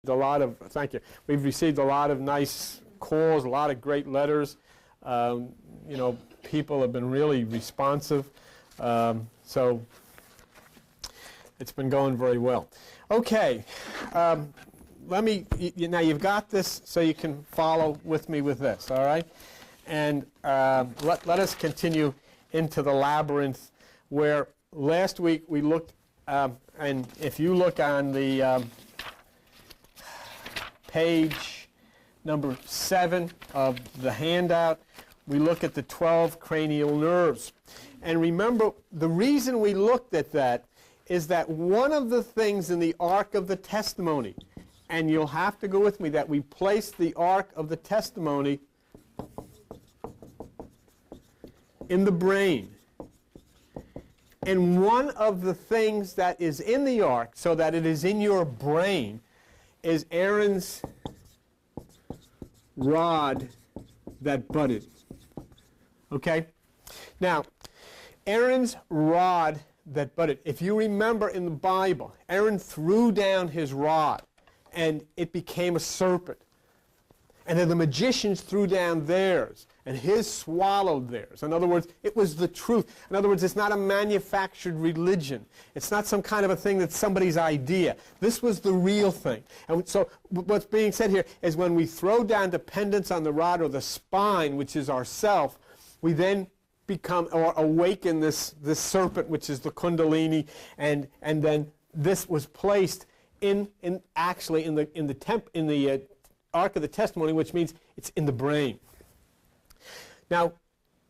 a lot of, thank you, we've received a lot of nice calls, a lot of great letters. You know, people have been really responsive. So it's been going very well. Okay, let me, now you've got this so you can follow with me with this, all right? And let us continue into the labyrinth where last week we looked, and if you look on the page number 7 of the handout, we look at the 12 cranial nerves. And remember, the reason we looked at that is that one of the things in the Ark of the Testimony, and you'll have to go with me, that we placed the Ark of the Testimony in the brain. And one of the things that is in the Ark, so that it is in your brain, is Aaron's rod that budded. Okay? Now, Aaron's rod that budded. If you remember in the Bible, Aaron threw down his rod and it became a serpent. And then the magicians threw down theirs and his swallowed theirs. In other words, it was the truth. In other words, it's not a manufactured religion. It's not some kind of a thing that's somebody's idea. This was the real thing. And so what's being said here is when we throw down dependence on the rod or the spine, which is ourself, we then become or awaken this serpent, which is the kundalini, and then this was placed in the Ark of the Testimony, which means it's in the brain. Now,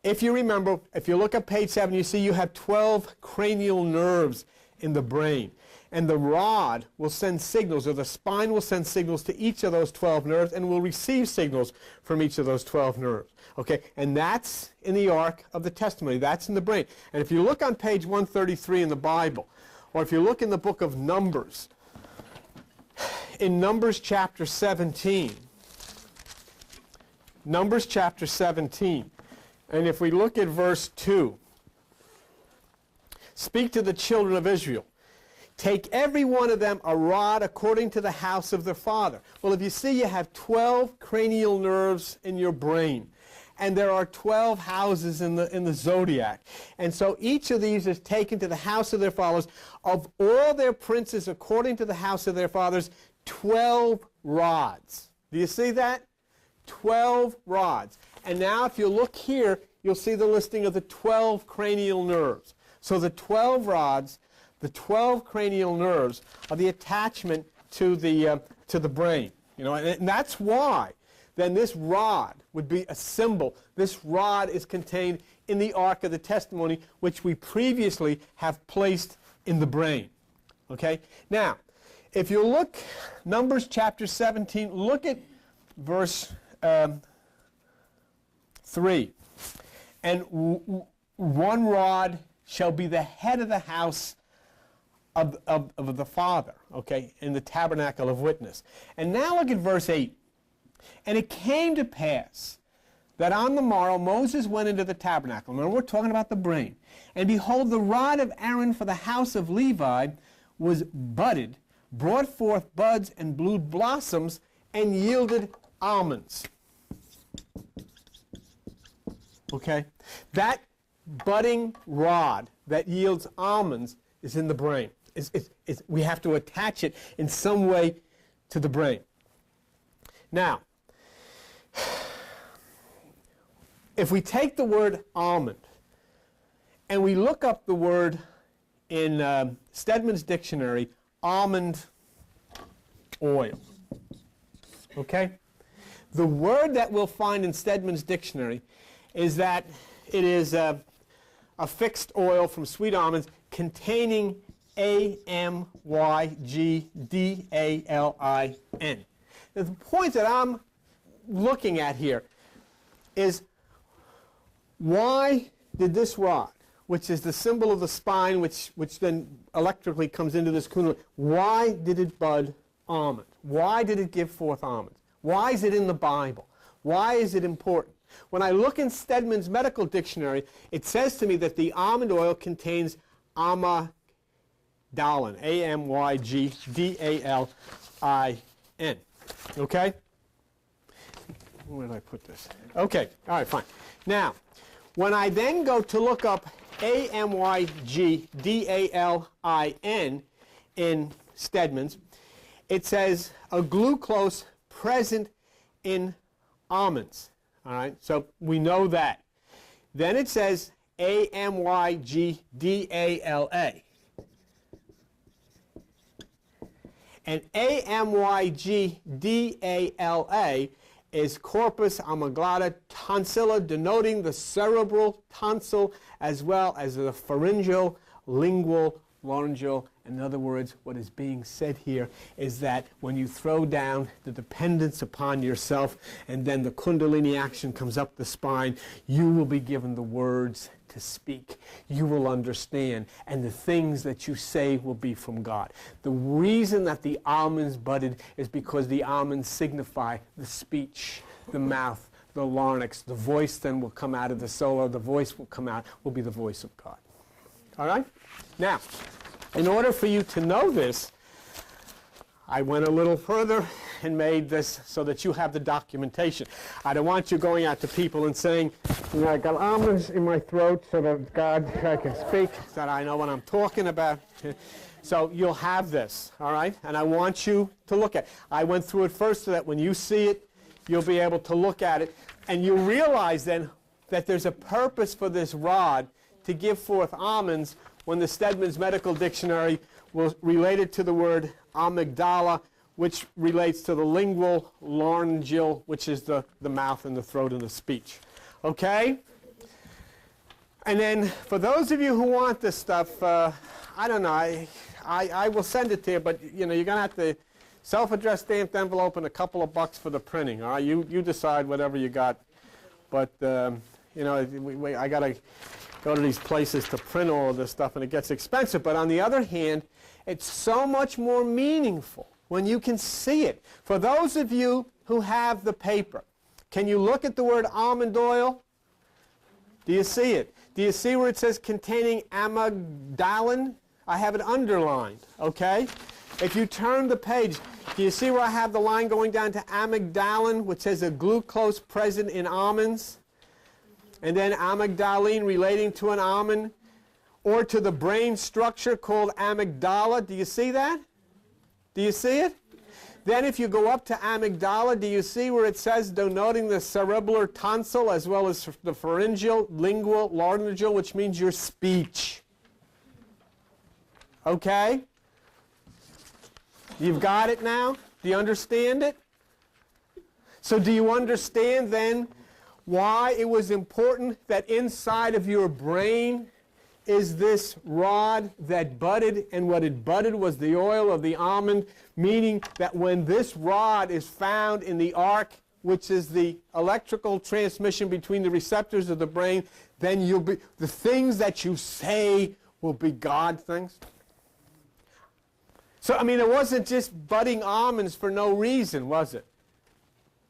if you remember, if you look at page 7, you see you have 12 cranial nerves in the brain. And the rod will send signals, or the spine will send signals to each of those 12 nerves and will receive signals from each of those 12 nerves. Okay, and that's in the Ark of the Testimony. That's in the brain. And if you look on page 133 in the Bible, or if you look in the book of Numbers, in Numbers chapter 17, Numbers chapter 17, and if we look at verse 2, speak to the children of Israel. Take every one of them a rod according to the house of their father. Well, if you see, you have 12 cranial nerves in your brain. And there are 12 houses in the zodiac. And so each of these is taken to the house of their fathers. Of all their princes, according to the house of their fathers, 12 rods. Do you see that? 12 rods. And now if you look here, you'll see the listing of the 12 cranial nerves. So the 12 rods, the 12 cranial nerves, are the attachment to the brain. You know, and that's why then this rod would be a symbol. This rod is contained in the Ark of the Testimony, which we previously have placed in the brain. Okay? Now, if you look, Numbers chapter 17, look at verse 3. And one rod shall be the head of the house of the Father, okay, in the tabernacle of witness. And now look at verse 8. And it came to pass that on the morrow Moses went into the tabernacle. Remember, we're talking about the brain. And behold, the rod of Aaron for the house of Levi was budded, brought forth buds and blue blossoms, and yielded almonds. Okay? That budding rod that yields almonds is in the brain. We have to attach it in some way to the brain. Now, if we take the word almond and we look up the word in Stedman's dictionary, almond oil, okay? The word that we'll find in Stedman's dictionary is that it is a fixed oil from sweet almonds containing amygdalin. The point that I'm looking at here is why did this rod, which is the symbol of the spine, which then electrically comes into this kundalini, why did it bud almond? Why did it give forth almonds? Why is it in the Bible? Why is it important? When I look in Stedman's medical dictionary, it says to me that the almond oil contains amygdalin, A-M-Y-G-D-A-L-I-N. Okay? Where did I put this? Okay, all right, fine. Now, when I then go to look up Amygdalin in Stedman's, it says a glucose present in almonds. All right, so we know that. Then it says Amygdala. And Amygdala is corpus amygdala tonsilla, denoting the cerebral tonsil as well as the pharyngeal, lingual, laryngeal. In other words, what is being said here is that when you throw down the dependence upon yourself and then the kundalini action comes up the spine, you will be given the words to speak. You will understand, and the things that you say will be from God. The reason that the almonds budded is because the almonds signify the speech, the mouth, the larynx. The voice then will come out of the solar. The voice will come out, will be the voice of God. All right? Now, in order for you to know this, I went a little further and made this so that you have the documentation. I don't want you going out to people and saying, you know, I got almonds in my throat so that God, I can speak, that I know what I'm talking about. So you'll have this, all right? And I want you to look at it. I went through it first so that when you see it, you'll be able to look at it. And you realize then that there's a purpose for this rod to give forth almonds when the Stedman's Medical Dictionary was related to the word amygdala, which relates to the lingual, laryngeal, which is the mouth and the throat and the speech. Okay? And then for those of you who want this stuff, I don't know, I will send it to you, but you know, you're going to have to self-addressed stamped envelope and a couple of bucks for the printing. All right? You decide whatever you got. But, you know, I got to go to these places to print all of this stuff, and it gets expensive. But on the other hand, it's so much more meaningful when you can see it. For those of you who have the paper, can you look at the word almond oil? Do you see it? Do you see where it says containing amygdalin? I have it underlined, okay? If you turn the page, do you see where I have the line going down to amygdalin, which says a glucose present in almonds? And then amygdalin relating to an almond, or to the brain structure called amygdala. Do you see that? Do you see it? Then if you go up to amygdala, do you see where it says denoting the cerebellar tonsil as well as the pharyngeal, lingual, laryngeal, which means your speech? Okay? You've got it now? Do you understand it? So do you understand then why it was important that inside of your brain is this rod that budded, and what it budded was the oil of the almond, meaning that when this rod is found in the arc, which is the electrical transmission between the receptors of the brain, then you'll be, the things that you say will be God things. So, I mean, it wasn't just budding almonds for no reason, was it?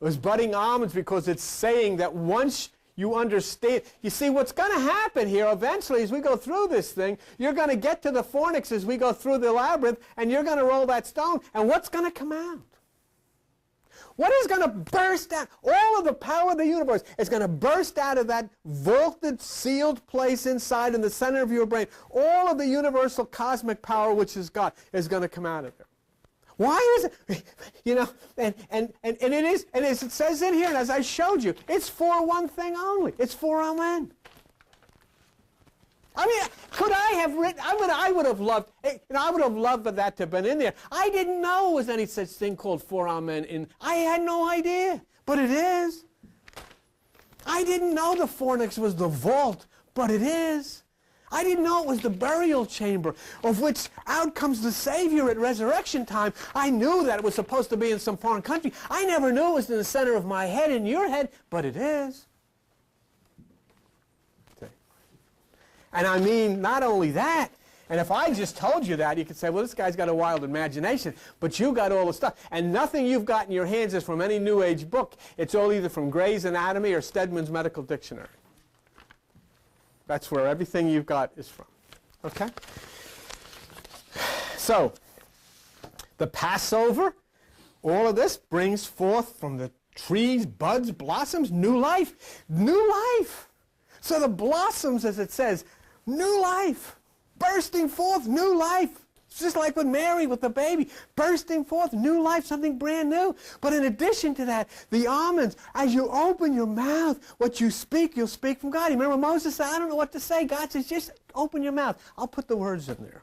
It was budding almonds because it's saying that once you understand, you see what's going to happen here eventually as we go through this thing, you're going to get to the fornix as we go through the labyrinth, and you're going to roll that stone, and what's going to come out? What is going to burst out? All of the power of the universe is going to burst out of that vaulted, sealed place inside in the center of your brain. All of the universal cosmic power, which is God, is going to come out of there. Why is it, you know, and it is, and as it says in here, and as I showed you, it's for one thing only. It's for Amen. I mean, could I have written, I would have loved, you know, I would have loved for that to have been in there. I didn't know there was any such thing called for Amen. I had no idea, but it is. I didn't know the fornix was the vault, but it is. I didn't know it was the burial chamber of which out comes the Savior at resurrection time. I knew that it was supposed to be in some foreign country. I never knew it was in the center of my head, in your head, but it is. Okay. And I mean, not only that, and if I just told you that, you could say, well, this guy's got a wild imagination, but you got all the stuff. And nothing you've got in your hands is from any New Age book. It's all either from Gray's Anatomy or Stedman's Medical Dictionary. That's where everything you've got is from. Okay? So, the Passover, all of this brings forth from the trees, buds, blossoms, new life. New life. So the blossoms, as it says, new life. Bursting forth new life. It's just like with Mary, with the baby. Bursting forth new life, something brand new. But in addition to that, the almonds, as you open your mouth, what you speak, you'll speak from God. You remember Moses said, I don't know what to say. God says, just open your mouth. I'll put the words in there.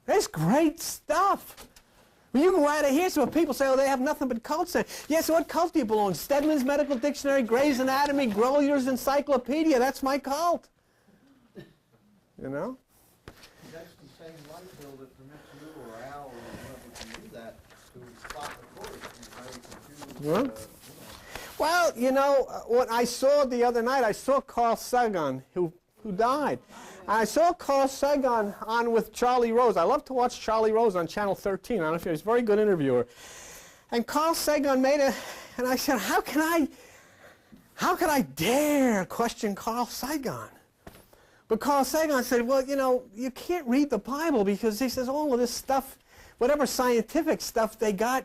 That's great stuff. When you go out of here, so when people say, oh, they have nothing but cults. Yeah, so what cult do you belong? Stedman's Medical Dictionary, Gray's Anatomy, Grolier's Encyclopedia. That's my cult. You know? That's the same light bill that permits you or Al or whoever can do that to stop the course. Well, you know, what I saw the other night, I saw Carl Sagan, who died. I saw Carl Sagan on with Charlie Rose. I love to watch Charlie Rose on Channel 13. I don't know if he's a very good interviewer. And Carl Sagan made and I said, how can I dare question Carl Sagan? But Carl Sagan said, well, you know, you can't read the Bible because he says all of this stuff, whatever scientific stuff they got,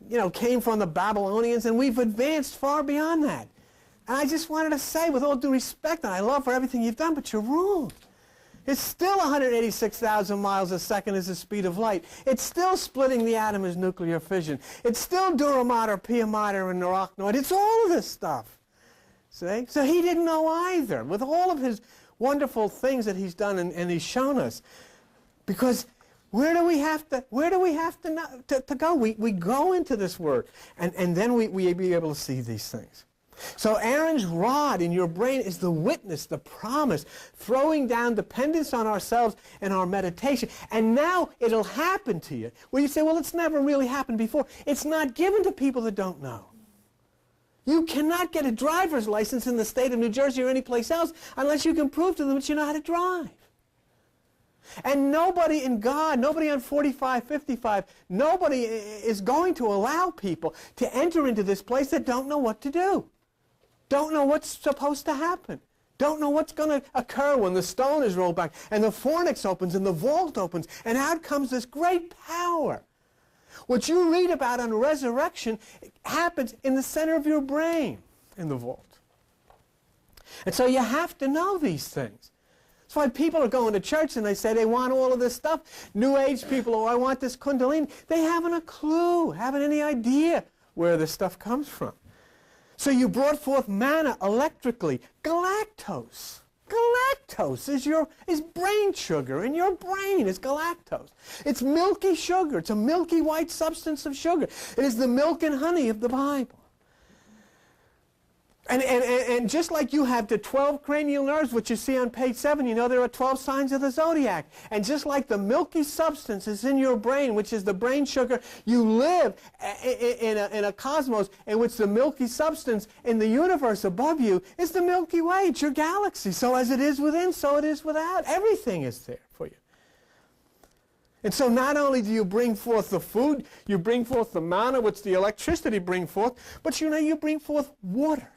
you know, came from the Babylonians, and we've advanced far beyond that. And I just wanted to say, with all due respect, and I love for everything you've done, but you're wrong. It's still 186,000 miles a second is the speed of light. It's still splitting the atom as nuclear fission. It's still Dura Mater, Pia Mater, and Arachnoid. It's all of this stuff. See? So he didn't know either, with all of his wonderful things that he's done and he's shown us. Because where do we have to go? We go into this word, and then we be able to see these things. So Aaron's rod in your brain is the witness, the promise, throwing down dependence on ourselves and our meditation. And now it'll happen to you. Well, you say, well, it's never really happened before. It's not given to people that don't know. You cannot get a driver's license in the state of New Jersey or any place else unless you can prove to them that you know how to drive. And nobody in God, nobody on 45, 55, nobody is going to allow people to enter into this place that don't know what to do. Don't know what's supposed to happen. Don't know what's going to occur when the stone is rolled back and the fornix opens and the vault opens and out comes this great power. What you read about on resurrection happens in the center of your brain in the vault. And so you have to know these things. That's why people are going to church and they say they want all of this stuff. New Age people, oh, I want this Kundalini. They haven't a clue, haven't any idea where this stuff comes from. So you brought forth manna electrically. Galactose. Galactose is brain sugar. In your brain is galactose. It's milky sugar. It's a milky white substance of sugar. It is the milk and honey of the Bible. And just like you have the 12 cranial nerves, which you see on page 7, you know there are 12 signs of the zodiac. And just like the milky substance is in your brain, which is the brain sugar, you live in a cosmos in which the milky substance in the universe above you is the Milky Way. It's your galaxy. So as it is within, so it is without. Everything is there for you. And so not only do you bring forth the food, you bring forth the manna, which the electricity bring forth, but you bring forth water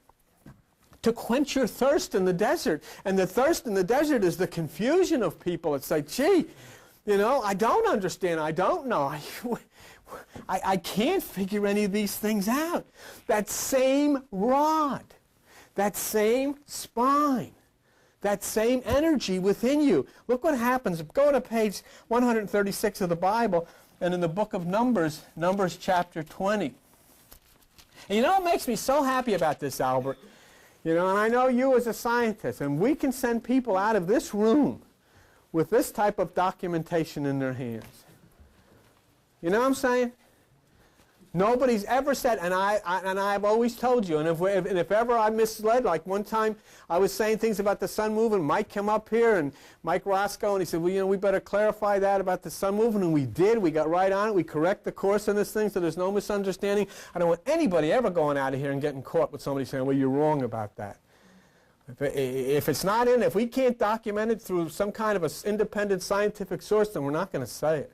to quench your thirst in the desert. And the thirst in the desert is the confusion of people. It's like, gee, you know, I don't understand. I don't know. I can't figure any of these things out. That same rod, that same spine, that same energy within you. Look what happens. Go to page 136 of the Bible, and in the book of Numbers, Numbers chapter 20. And you know what makes me so happy about this, Albert? You know, and I know you as a scientist, and we can send people out of this room with this type of documentation in their hands. You know what I'm saying? Nobody's ever said, and I've always told you, and if ever I misled, like one time I was saying things about the sun moving, Mike came up here, and Mike Roscoe, and he said, well, you know, we better clarify that about the sun moving, and we did. We got right on it. We correct the course on this thing so there's no misunderstanding. I don't want anybody ever going out of here and getting caught with somebody saying, well, you're wrong about that. If it's not in, if we can't document it through some kind of an independent scientific source, then we're not going to say it.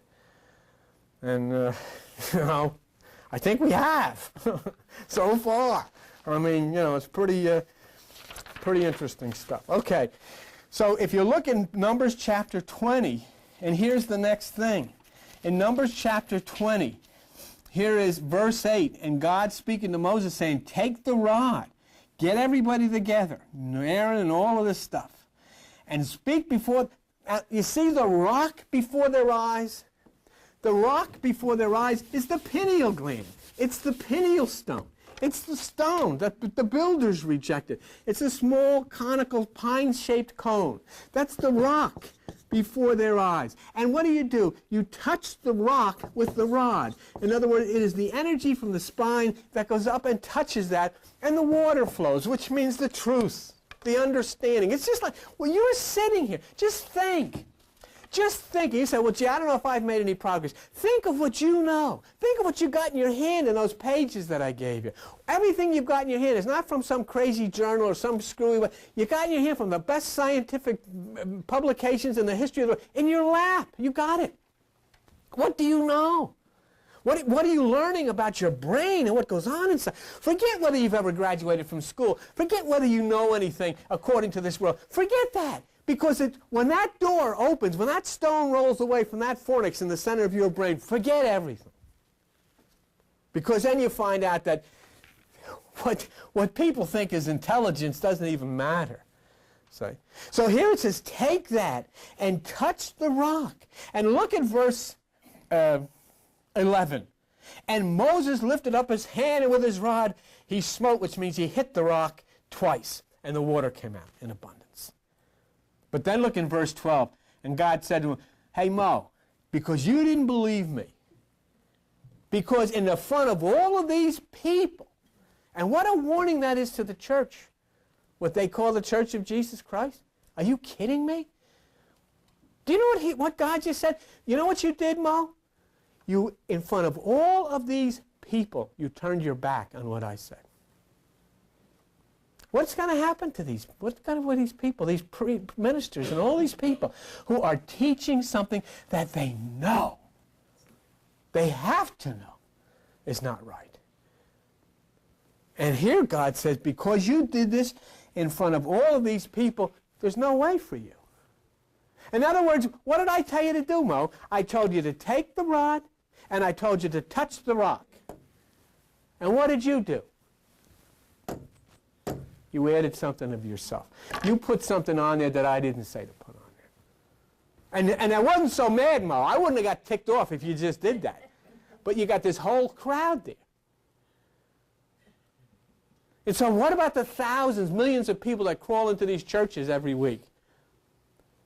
And, you know, I think we have so far. I mean, you know, it's pretty interesting stuff. Okay, so if you look in Numbers chapter 20, and here's the next thing. In Numbers chapter 20, here is verse 8, and God speaking to Moses saying, take the rod, get everybody together, Aaron and all of this stuff, and speak before, you see the rock before their eyes? The rock before their eyes is the pineal gland. It's the pineal stone. It's the stone that the builders rejected. It's a small, conical, pine-shaped cone. That's the rock before their eyes. And what do? You touch the rock with the rod. In other words, it is the energy from the spine that goes up and touches that, and the water flows, which means the truth, the understanding. It's just like, well, you're sitting here. Just think. Just think. You say, well, gee, I don't know if I've made any progress. Think of what you know. Think of what you got in your hand in those pages that I gave you. Everything you've got in your hand is not from some crazy journal or some screwy, you got in your hand from the best scientific publications in the history of the world. In your lap. You got it. What do you know? What are you learning about your brain and what goes on inside? Forget whether you've ever graduated from school. Forget whether you know anything according to this world. Forget that. Because when that door opens, when that stone rolls away from that fornix in the center of your brain, forget everything. Because then you find out that what people think is intelligence doesn't even matter. So here it says, take that and touch the rock. And look at verse 11. And Moses lifted up his hand, and with his rod he smote, which means he hit the rock twice, and the water came out in abundance. But then look in verse 12, and God said to him, hey, Mo, because you didn't believe me, because in the front of all of these people, and what a warning that is to the church, what they call the Church of Jesus Christ. Are you kidding me? Do you know what God just said? You know what you did, Mo? You, in front of all of these people, you turned your back on what I said. What's going to happen to these people, these ministers and all these people who are teaching something that they know, they have to know, is not right? And here God says, because you did this in front of all of these people, there's no way for you. In other words, what did I tell you to do, Mo? I told you to take the rod, and I told you to touch the rock. And what did you do? You added something of yourself. You put something on there that I didn't say to put on there. And I wasn't so mad, Mo. I wouldn't have got ticked off if you just did that. But you got this whole crowd there. And so what about the thousands, millions of people that crawl into these churches every week?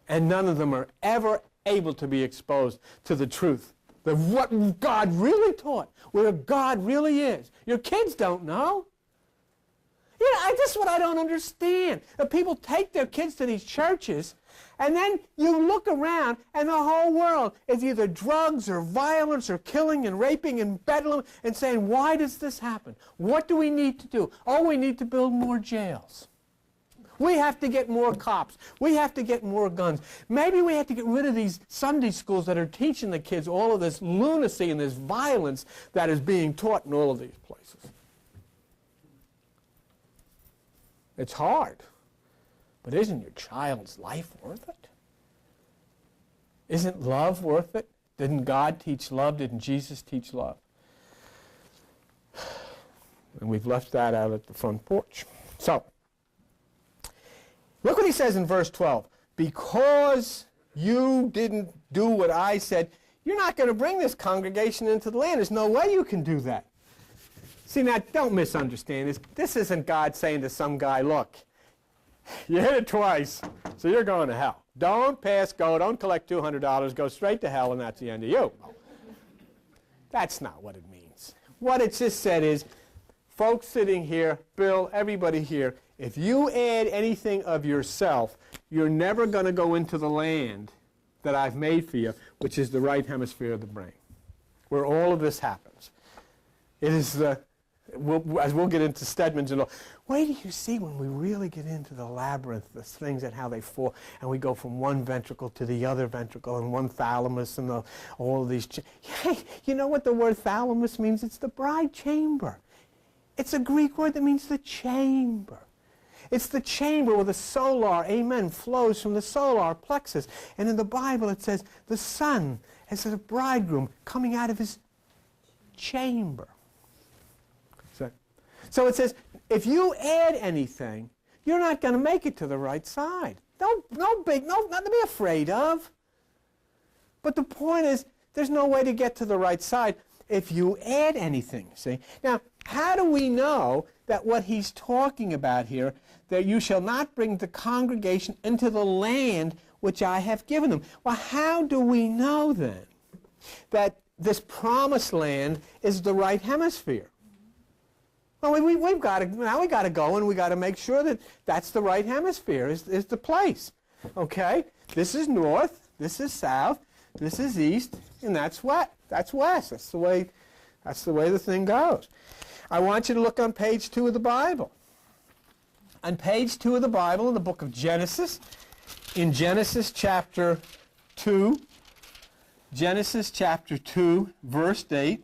And none of them are ever able to be exposed to the truth of what God really taught, where God really is. Your kids don't know. You know, this is what I don't understand. That people take their kids to these churches, and then you look around, and the whole world is either drugs or violence or killing and raping and bedlam, and saying, why does this happen? What do we need to do? Oh, we need to build more jails. We have to get more cops. We have to get more guns. Maybe we have to get rid of these Sunday schools that are teaching the kids all of this lunacy and this violence that is being taught in all of these places. It's hard. But isn't your child's life worth it? Isn't love worth it? Didn't God teach love? Didn't Jesus teach love? And we've left that out at the front porch. So, look what he says in verse 12. Because you didn't do what I said, you're not going to bring this congregation into the land. There's no way you can do that. See, now, don't misunderstand this. This isn't God saying to some guy, look, you hit it twice, so you're going to hell. Don't pass go, don't collect $200, go straight to hell, and that's the end of you. That's not what it means. What it just said is, folks sitting here, Bill, everybody here, if you add anything of yourself, you're never going to go into the land that I've made for you, which is the right hemisphere of the brain, where all of this happens. It is the... as we'll get into Stedman's and all, wait till you see when we really get into the labyrinth, the things and how they fall, and we go from one ventricle to the other ventricle, and one thalamus, and all of these. You know what the word thalamus means? It's the bride chamber. It's a Greek word that means the chamber. It's the chamber where the solar, amen, flows from the solar plexus. And in the Bible it says the son is a bridegroom coming out of his chamber. So it says, if you add anything, you're not going to make it to the right side. Nothing to be afraid of. But the point is, there's no way to get to the right side if you add anything, see? Now, how do we know that what he's talking about here, that you shall not bring the congregation into the land which I have given them? Well, how do we know then that this promised land is the right hemisphere? Well, we've got to, now we've got to go and we've got to make sure that that's the right hemisphere, is the place. Okay? This is north, this is south, this is east, and that's west. That's the way the thing goes. I want you to look on page 2 of the Bible. On page 2 of the Bible, in the book of Genesis, in Genesis chapter 2, Genesis chapter 2, verse 8,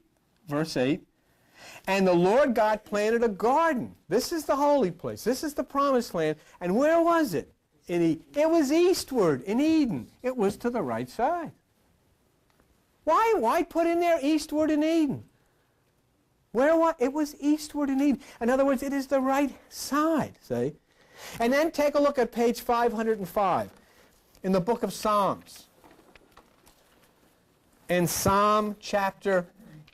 and the Lord God planted a garden. This is the holy place. This is the promised land. And where was it? It was eastward in Eden. It was to the right side. Why put in there eastward in Eden? It was eastward in Eden. In other words, it is the right side, see? And then take a look at page 505 in the book of Psalms. In Psalm chapter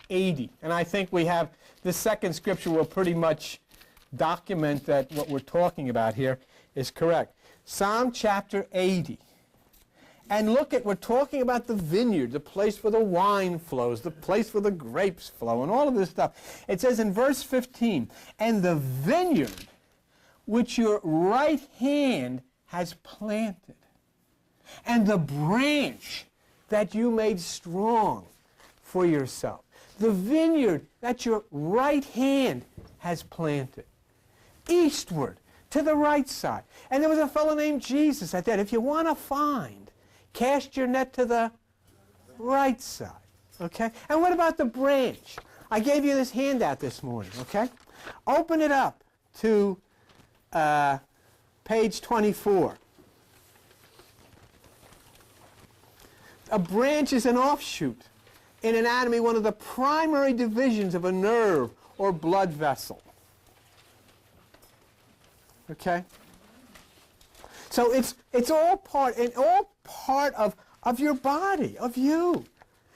80. And I think we have, the second scripture will pretty much document that what we're talking about here is correct. Psalm chapter 80. And look at, we're talking about the vineyard, the place where the wine flows, the place where the grapes flow, and all of this stuff. It says in verse 15, and the vineyard which your right hand has planted, and the branch that you made strong for yourself. The vineyard that your right hand has planted. Eastward, to the right side. And there was a fellow named Jesus that said, if you want to find, cast your net to the right side. Okay? And what about the branch? I gave you this handout this morning. Okay? Open it up to page 24. A branch is an offshoot. In anatomy, one of the primary divisions of a nerve or blood vessel. Okay? So it's all part of your body, of you.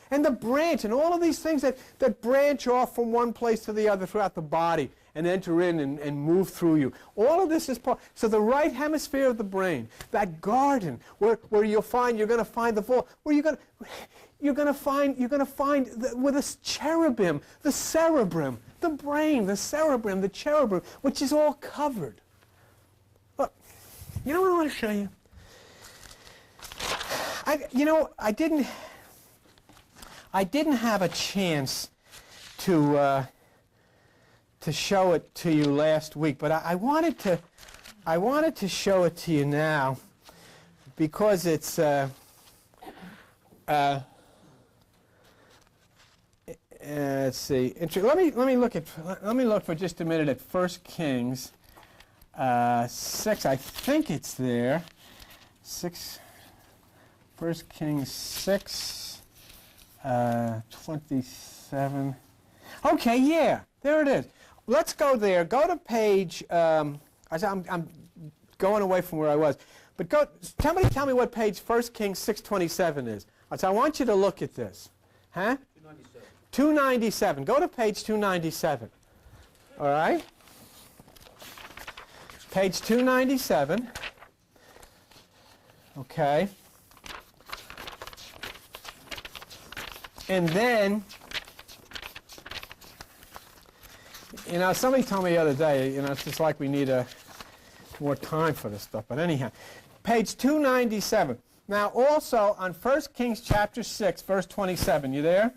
And the branch and all of these things that branch off from one place to the other throughout the body and enter in and move through you. All of this is part. So the right hemisphere of the brain, that garden where you're going to find the vault, where you're going to find with a cherubim, the cerebrum, the brain, the cerebrum, the cherubim, which is all covered. Look, you know what I want to show you? I didn't have a chance to show it to you last week, but I wanted to show it to you now because it's let's see. Let me look for just a minute at 1 Kings 6. I think it's there. 1 Kings 6, 27. Okay, yeah, there it is. Let's go there. Go to page. I'm going away from where I was, but somebody tell me what page 1 Kings 6:27 is. I want you to look at this. Huh? 297. Go to page 297. All right? Page 297. Okay. And then, somebody told me the other day, it's just like we need more time for this stuff. But anyhow, page 297. Now, also on 1 Kings chapter 6, verse 27. You there?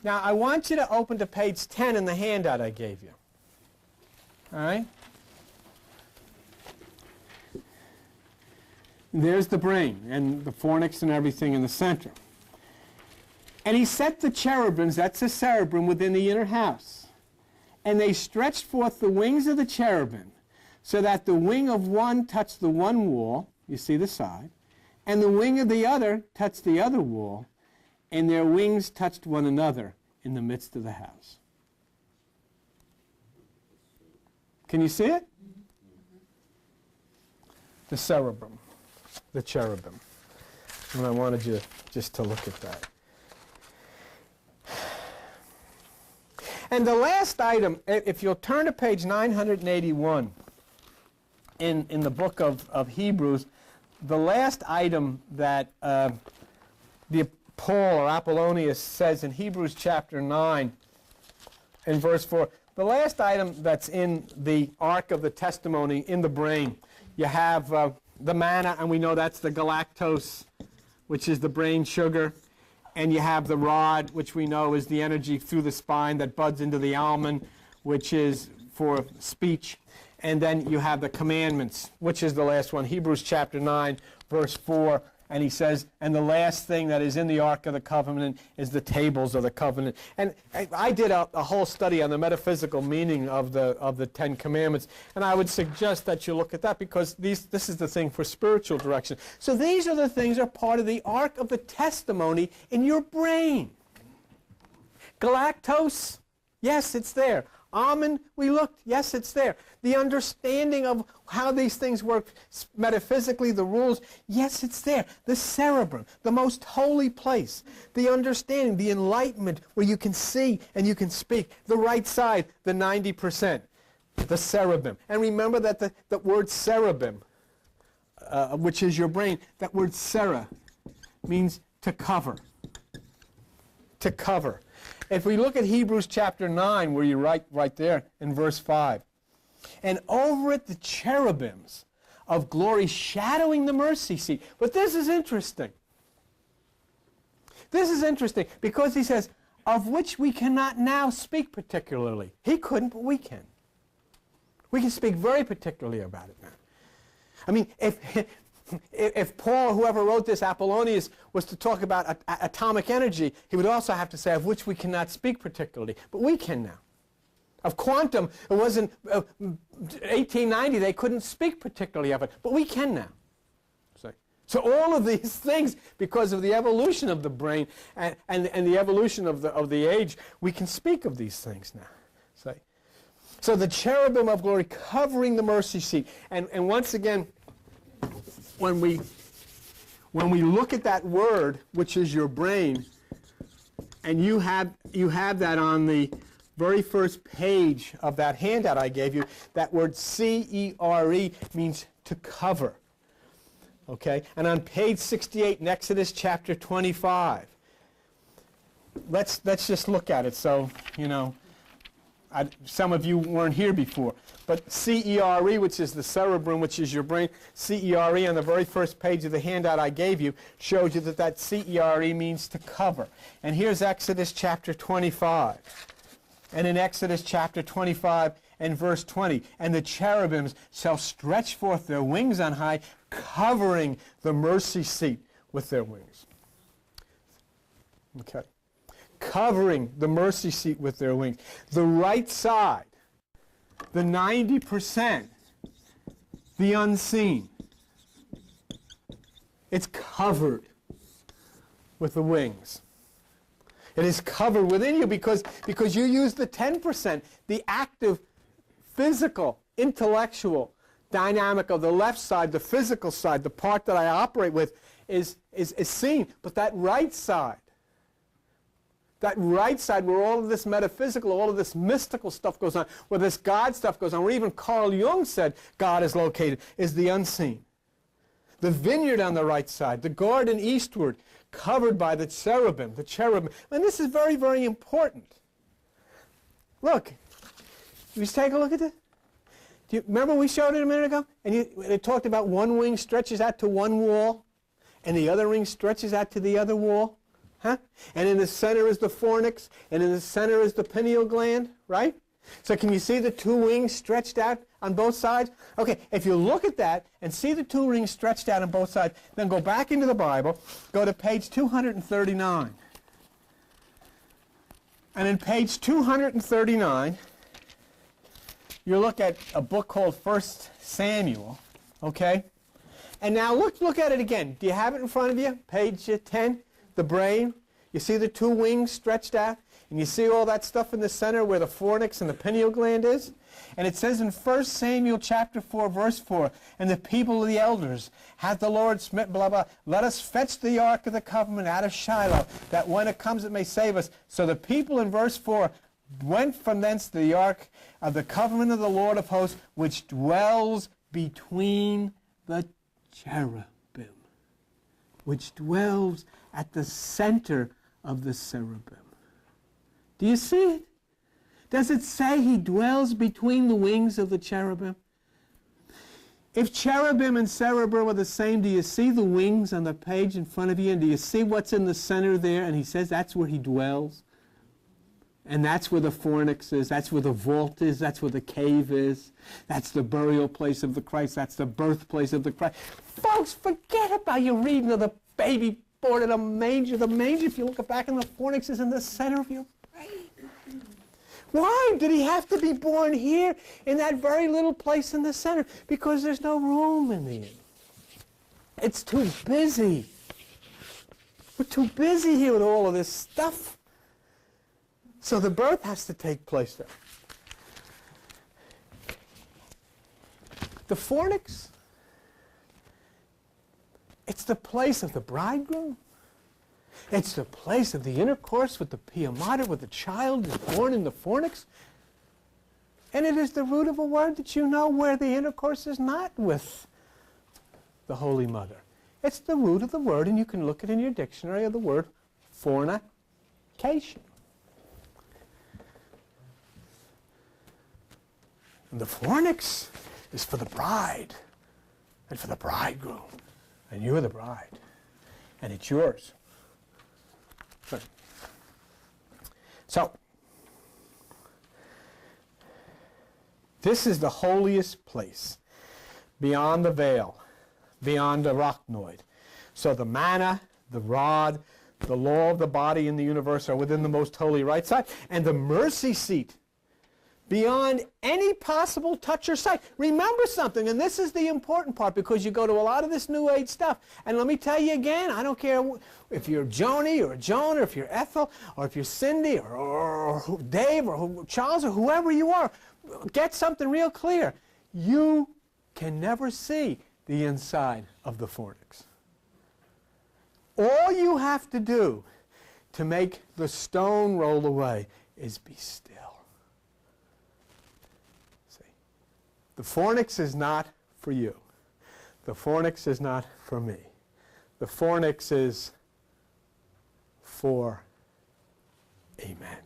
Now, I want you to open to page 10 in the handout I gave you. All right? There's the brain and the fornix and everything in the center. And he set the cherubims, that's the cerebrum, within the inner house. And they stretched forth the wings of the cherubim, so that the wing of one touched the one wall, you see the side, and the wing of the other touched the other wall, and their wings touched one another in the midst of the house? Can you see it? The cerebrum, the cherubim. And I wanted you just to look at that. And the last item, if you'll turn to page 981 in the book of Hebrews, the last item that Paul or Apollonius says in Hebrews chapter 9 and verse 4, the last item that's in the Ark of the Testimony in the brain, you have the manna, and we know that's the galactose, which is the brain sugar. And you have the rod, which we know is the energy through the spine that buds into the almond, which is for speech. And then you have the commandments, which is the last one, Hebrews chapter 9, verse 4. And he says, and the last thing that is in the Ark of the Covenant is the tables of the covenant. And I did a whole study on the metaphysical meaning of the Ten Commandments. And I would suggest that you look at that, because this is the thing for spiritual direction. So these are the things that are part of the Ark of the Testimony in your brain. Galactose, yes, it's there. Almond, we looked, yes, it's there. The understanding of how these things work metaphysically, the rules, yes, it's there. The cerebrum, the most holy place. The understanding, the enlightenment where you can see and you can speak. The right side, the 90%, the cerebrum. And remember that the word cerebrum, which is your brain, that word cera means to cover. To cover. If we look at Hebrews chapter 9, where you write right there in verse 5, and over it the cherubims of glory shadowing the mercy seat. But this is interesting. This is interesting because he says, of which we cannot now speak particularly. He couldn't, but we can. We can speak very particularly about it now. I mean, if Paul, whoever wrote this, Apollonius, was to talk about atomic energy, he would also have to say, of which we cannot speak particularly. But we can now. Of quantum, it wasn't 1890, they couldn't speak particularly of it, but we can now. So all of these things, because of the evolution of the brain and the evolution of the age, we can speak of these things now. So the cherubim of glory covering the mercy seat. And once again, when we look at that word, which is your brain, and you have that on the very first page of that handout I gave you, that word C-E-R-E means to cover. Okay? And on page 68 in Exodus chapter 25, let's just look at it. So, you know, some of you weren't here before. But C-E-R-E, which is the cerebrum, which is your brain, C-E-R-E on the very first page of the handout I gave you shows you that C-E-R-E means to cover. And here's Exodus chapter 25. And in Exodus chapter 25 and verse 20, and the cherubims shall stretch forth their wings on high, covering the mercy seat with their wings. Okay. Covering the mercy seat with their wings. The right side, the 90%, the unseen. It's covered with the wings. It is covered within you because you use the 10%, the active, physical, intellectual dynamic of the left side, the physical side, the part that I operate with is seen. But that right side where all of this metaphysical, all of this mystical stuff goes on, where this God stuff goes on, where even Carl Jung said God is located, is the unseen. The vineyard on the right side, the garden eastward, covered by the cherubim. And this is very, very important. Look, you take a look at this. Do you remember we showed it a minute ago? And it talked about one wing stretches out to one wall, and the other wing stretches out to the other wall. Huh? And in the center is the fornix, and in the center is the pineal gland, right? So can you see the two wings stretched out on both sides? Okay, if you look at that and see the two wings stretched out on both sides, then go back into the Bible, go to page 239. And in page 239, you look at a book called 1 Samuel, okay? And now look at it again. Do you have it in front of you? Page 10, the brain. You see the two wings stretched out? And you see all that stuff in the center where the fornix and the pineal gland is? And it says in 1 Samuel chapter 4, verse 4, and the people of the elders hath the Lord smitten, blah, blah, let us fetch the ark of the covenant out of Shiloh, that when it comes it may save us. So the people in verse 4 went from thence to the ark of the covenant of the Lord of hosts, which dwells between the cherubim, which dwells at the center of the cherubim. Do you see it? Does it say he dwells between the wings of the cherubim? If cherubim and cherubim are the same, do you see the wings on the page in front of you? And do you see what's in the center there? And he says that's where he dwells. And that's where the fornix is. That's where the vault is. That's where the cave is. That's the burial place of the Christ. That's the birthplace of the Christ. Folks, forget about your reading of the baby born in a manger. The manger, if you look back in the fornix, is in the center of your brain. Why did he have to be born here in that very little place in the center? Because there's no room in the inn. It's too busy. We're too busy here with all of this stuff. So the birth has to take place there. The fornix, it's the place of the bridegroom. It's the place of the intercourse with the pia mater, with the child is born in the fornix. And it is the root of a word that you know where the intercourse is not with the Holy Mother. It's the root of the word, and you can look it in your dictionary, of the word fornication. And the fornix is for the bride and for the bridegroom. And you're the bride. And it's yours. So, this is the holiest place, beyond the veil, beyond the arachnoid. So the manna, the rod, the law of the body and the universe are within the most holy right side, and the mercy seat, beyond any possible touch or sight. Remember something, and this is the important part, because you go to a lot of this New Age stuff. And let me tell you again, I don't care if you're Joni or Joan, or if you're Ethel, or if you're Cindy, or Dave, or Charles, or whoever you are, get something real clear. You can never see the inside of the fornix. All you have to do to make the stone roll away is be still. The fornix is not for you. The fornix is not for me. The fornix is for a man.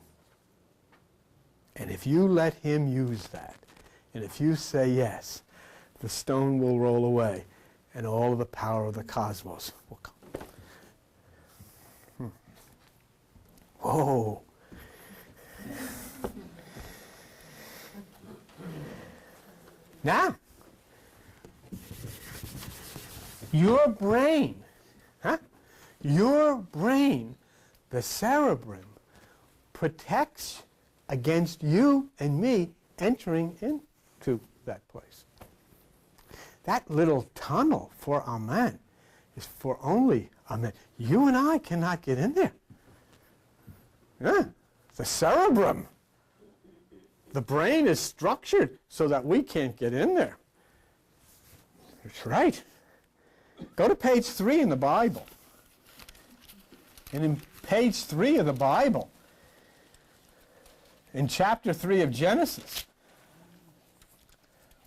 And if you let him use that, and if you say yes, the stone will roll away, and all of the power of the cosmos will come. Whoa. Now, your brain, your brain, the cerebrum, protects against you and me entering into that place. That little tunnel for Amen is for only Amen. You and I cannot get in there. Yeah, the cerebrum. The brain is structured so that we can't get in there. That's right. Go to page 3 in the Bible. And in page 3 of the Bible, in chapter 3 of Genesis,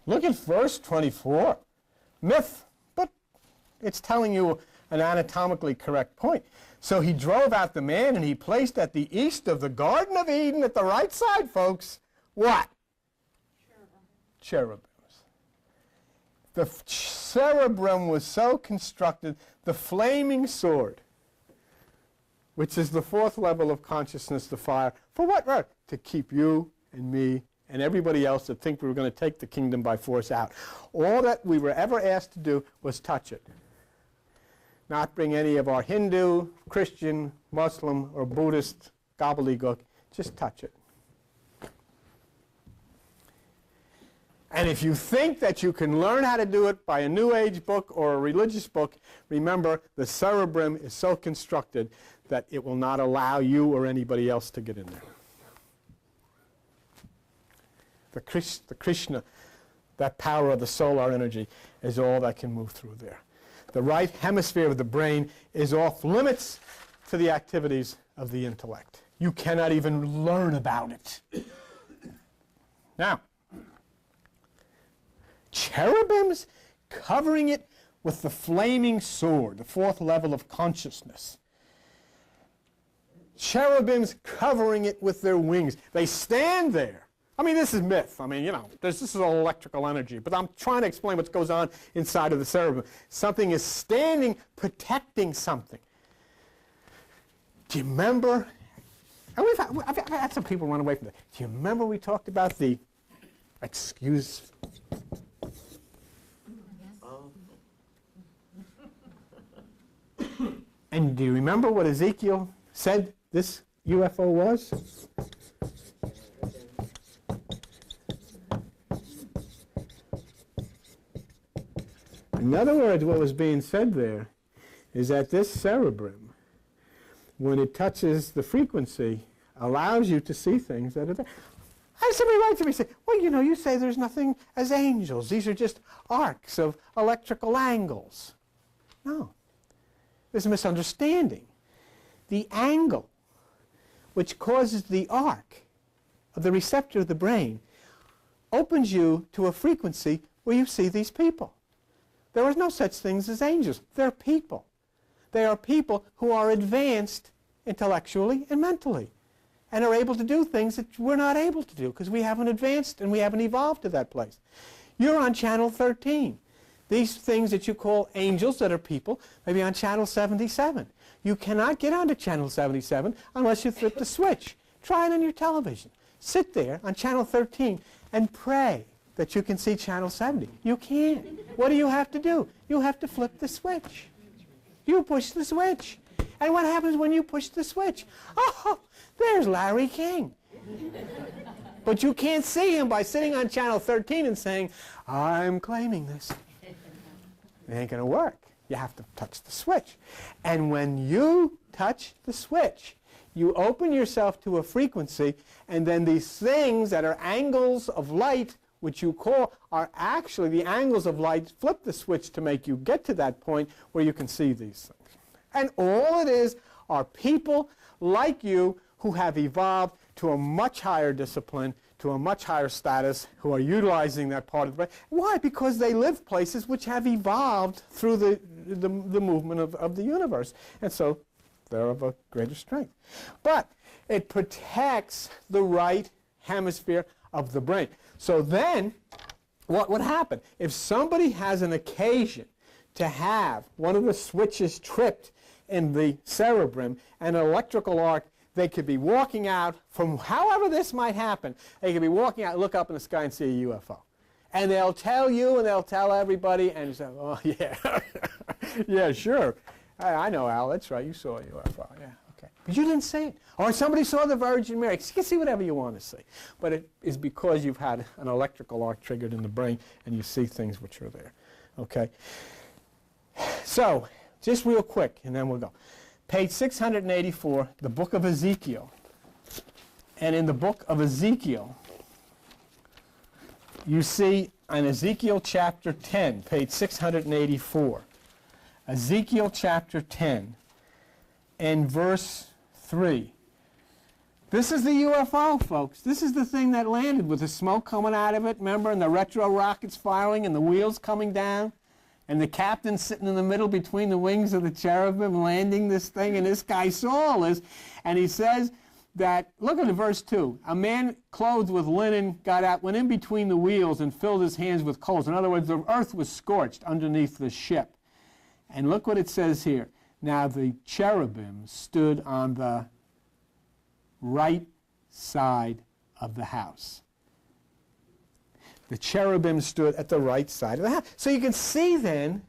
look at verse 24. Myth, but it's telling you an anatomically correct point. So he drove out the man, and he placed at the east of the Garden of Eden, at the right side, folks, what? Cherubims. The cerebrum was so constructed, the flaming sword, which is the fourth level of consciousness, the fire, for what? Right? To keep you and me and everybody else that think we were going to take the kingdom by force out. All that we were ever asked to do was touch it. Not bring any of our Hindu, Christian, Muslim, or Buddhist gobbledygook. Just touch it. And if you think that you can learn how to do it by a New Age book or a religious book, remember the cerebrum is so constructed that it will not allow you or anybody else to get in there. the Krishna, that power of the solar energy, is all that can move through there. The right hemisphere of the brain is off limits to the activities of the intellect. You cannot even learn about it. Now, cherubims covering it with the flaming sword, the fourth level of consciousness. Cherubims covering it with their wings. They stand there. I mean, this is myth. I mean, you know, this is all electrical energy. But I'm trying to explain what goes on inside of the cherubim. Something is standing, protecting something. Do you remember? And I've had some people run away from that. Do you remember we talked about the excuse? And do you remember what Ezekiel said this UFO was? In other words, what was being said there is that this cerebrum, when it touches the frequency, allows you to see things that are there. I had somebody write to me and say, well, you know, you say there's nothing as angels. These are just arcs of electrical angles. No. There's a misunderstanding. The angle which causes the arc of the receptor of the brain opens you to a frequency where you see these people. There are no such things as angels. They're people. They are people who are advanced intellectually and mentally and are able to do things that we're not able to do because we haven't advanced and we haven't evolved to that place. You're on channel 13. These things that you call angels that are people may be on channel 77. You cannot get onto channel 77 unless you flip the switch. Try it on your television. Sit there on channel 13 and pray that you can see channel 70. You can't. What do you have to do? You have to flip the switch. You push the switch. And what happens when you push the switch? Oh, there's Larry King. But you can't see him by sitting on channel 13 and saying, I'm claiming this. It ain't going to work. You have to touch the switch. And when you touch the switch, you open yourself to a frequency, and then these things that are angles of light, which you call are actually the angles of light, flip the switch to make you get to that point where you can see these things. And all it is are people like you who have evolved to a much higher discipline, to a much higher status, who are utilizing that part of the brain. Why? Because they live places which have evolved through the movement of the universe. And so they're of a greater strength. But it protects the right hemisphere of the brain. So then, what would happen? If somebody has an occasion to have one of the switches tripped in the cerebrum, an electrical arc, they could be walking out from however this might happen. They could be walking out, look up in the sky and see a UFO. And they'll tell you and they'll tell everybody and you say, oh, yeah, yeah, sure. I know, Al, that's right, you saw a UFO, yeah, okay. But you didn't see it. Or somebody saw the Virgin Mary. You can see whatever you want to see. But it is because you've had an electrical arc triggered in the brain and you see things which are there, okay? So, just real quick, and then we'll go. Page 684, the book of Ezekiel. And in the book of Ezekiel, you see in Ezekiel chapter 10, page 684, Ezekiel chapter 10 and verse 3. This is the UFO, folks. This is the thing that landed with the smoke coming out of it, remember, and the retro rockets firing and the wheels coming down. And the captain sitting in the middle between the wings of the cherubim landing this thing, and this guy saw all this. And he says that, look at verse 2. A man clothed with linen got out, went in between the wheels, and filled his hands with coals. In other words, the earth was scorched underneath the ship. And look what it says here. Now the cherubim stood on the right side of the house. The cherubim stood at the right side of the house. So you can see then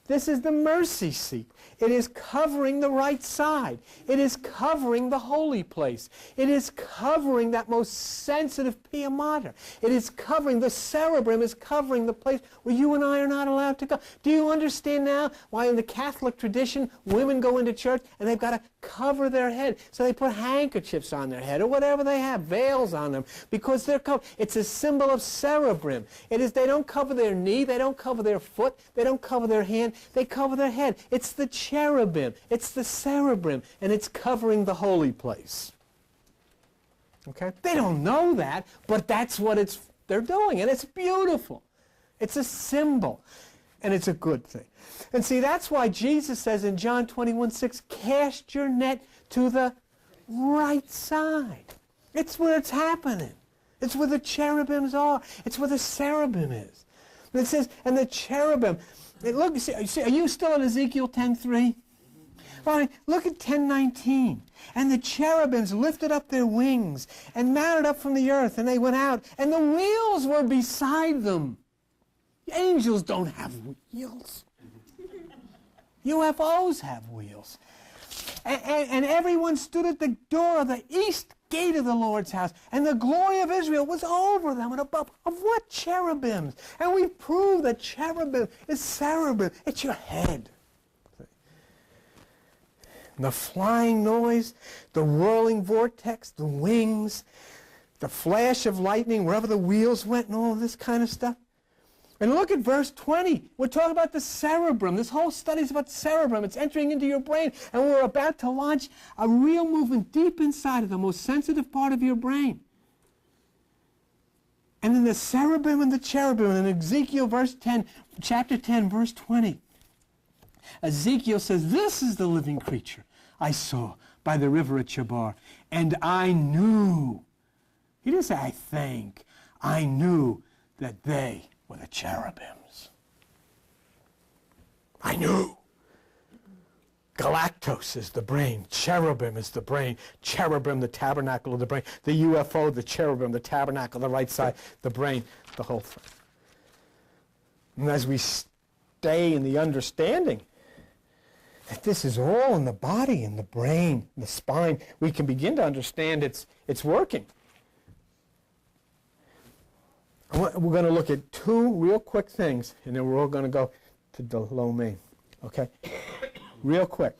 This is the mercy seat. It is covering the right side. It is covering the holy place. It is covering that most sensitive pia mater. It is covering, the cerebrum is covering the place where you and I are not allowed to go. Do you understand now why in the Catholic tradition women go into church and they've got to cover their head? So they put handkerchiefs on their head or whatever they have, veils on them, because they're covered. It's a symbol of cerebrum. It is, they don't cover their knee, they don't cover their foot, they don't cover their hand, they cover their head. It's the cherubim, it's the cerebrum, and it's covering the holy place. Okay? They don't know that, but that's what they're doing, and it's beautiful. It's a symbol, and it's a good thing. And see, that's why Jesus says in John 21:6, cast your net to the right side. It's where it's happening. It's where the cherubims are. It's where the cherubim is. And it says, and the cherubim, look, you see, are you still in Ezekiel 10:3? All right, look at 10:19. And the cherubims lifted up their wings and mounted up from the earth, and they went out, and the wheels were beside them. Angels don't have wheels. UFOs have wheels. And everyone stood at the door of the east gate of the Lord's house, and the glory of Israel was over them and above. Of what cherubims? And we prove that cherubim is cerebrum. It's your head. And the flying noise, the whirling vortex, the wings, the flash of lightning, wherever the wheels went, and all of this kind of stuff. And look at verse 20. We're talking about the cerebrum. This whole study is about cerebrum. It's entering into your brain. And we're about to launch a real movement deep inside of the most sensitive part of your brain. And in the cerebrum and the cherubim, in Ezekiel chapter 10, verse 20, Ezekiel says, this is the living creature I saw by the river at Chebar. And I knew. He didn't say, I think. I knew that they were the cherubims. I knew. Galactos is the brain. Cherubim is the brain. Cherubim, the tabernacle of the brain. The UFO, the cherubim, the tabernacle, the right side, the brain, the whole thing. And as we stay in the understanding that this is all in the body, in the brain, in the spine, we can begin to understand it's working. We're going to look at two real quick things, and then we're all going to go to the lo mein. Okay? Real quick.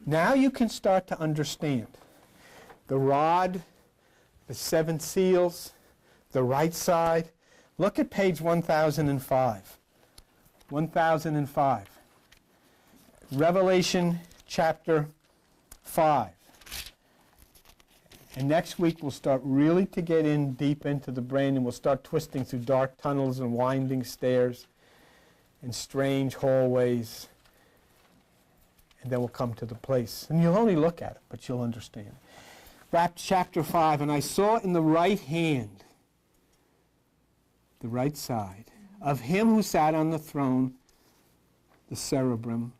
Now you can start to understand the rod, the seven seals, the right side. Look at page 1005. 1005. Revelation chapter 5. And next week we'll start really to get in deep into the brain, and we'll start twisting through dark tunnels and winding stairs and strange hallways. And then we'll come to the place. And you'll only look at it, but you'll understand. Chapter 5, and I saw in the right hand, the right side, of him who sat on the throne, the cerebrum,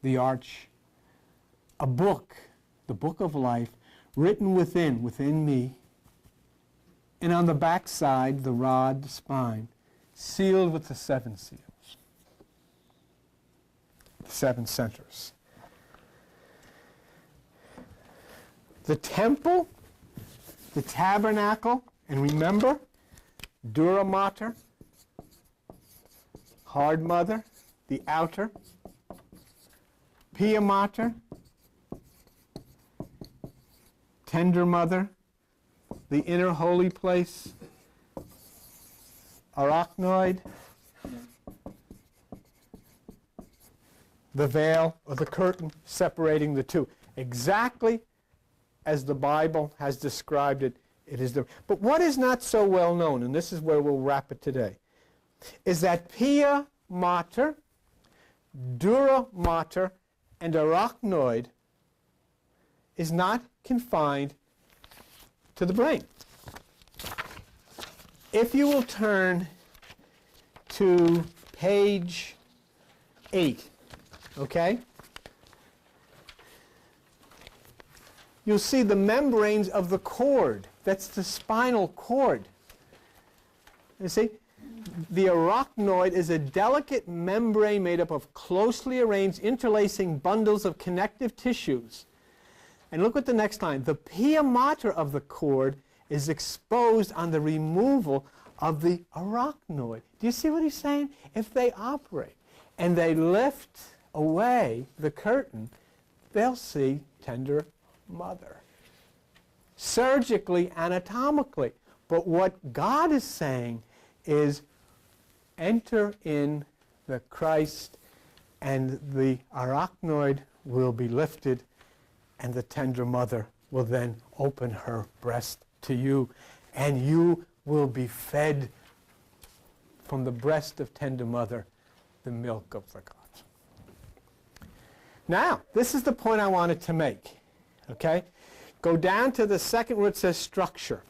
the arch, a book, the book of life, written within me, and on the back side, the rod, the spine, sealed with the seven seals. The seven centers. The temple, the tabernacle, and remember, dura mater, hard mother, the outer, pia mater, tender mother, the inner holy place, arachnoid, the veil or the curtain separating the two. Exactly as the Bible has described it, it is the. But what is not so well known, and this is where we'll wrap it today, is that pia mater, dura mater, and arachnoid is not confined to the brain. If you will turn to page 8, okay? You'll see the membranes of the cord. That's the spinal cord. You see? the arachnoid is a delicate membrane made up of closely arranged interlacing bundles of connective tissues. And look at the next line. The pia mater of the cord is exposed on the removal of the arachnoid. Do you see what he's saying? If they operate and they lift away the curtain, they'll see tender mother. Surgically, anatomically. But what God is saying is enter in the Christ and the arachnoid will be lifted and the tender mother will then open her breast to you and you will be fed from the breast of tender mother the milk of the gods. Now, this is the point I wanted to make. Okay? Go down to the second where it says structure.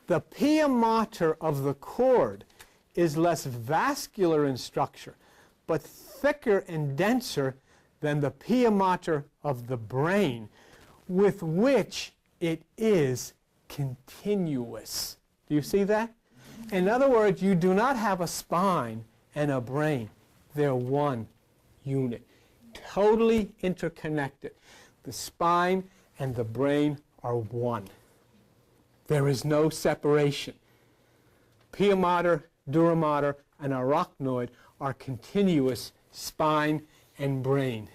The pia mater of the cord is less vascular in structure, but thicker and denser than the pia mater of the brain, with which it is continuous. Do you see that? In other words, you do not have a spine and a brain. They're one unit, totally interconnected. The spine and the brain are one. There is no separation. Pia mater, dura mater, and arachnoid are continuous, spine and brain,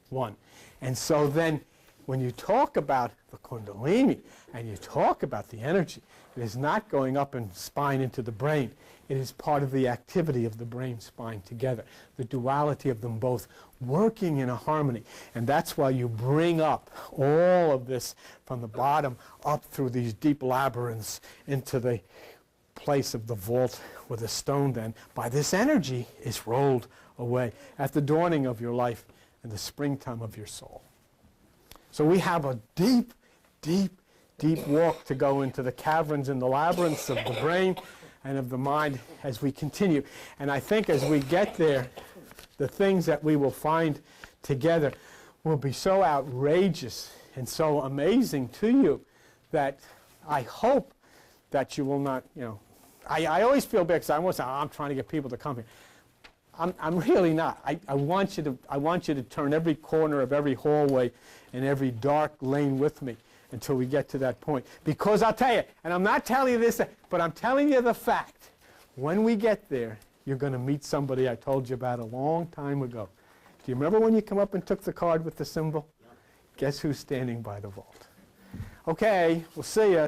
one. And so then when you talk about the kundalini and you talk about the energy, it is not going up in spine into the brain. It is part of the activity of the brain spine together, the duality of them both working in a harmony. And that's why you bring up all of this from the bottom up through these deep labyrinths into the place of the vault where the stone then, by this energy, is rolled away at the dawning of your life and the springtime of your soul. So we have a deep, deep, deep walk to go into the caverns and the labyrinths of the brain and of the mind as we continue. And I think as we get there, the things that we will find together will be so outrageous and so amazing to you that I hope that you will not, I always feel bad because I want to say, I'm trying to get people to come here. I'm really not. I want you to turn every corner of every hallway and every dark lane with me until we get to that point. Because I'll tell you, and I'm not telling you this, but I'm telling you the fact. When we get there, you're going to meet somebody I told you about a long time ago. Do you remember when you come up and took the card with the symbol? Guess who's standing by the vault? Okay, we'll see you.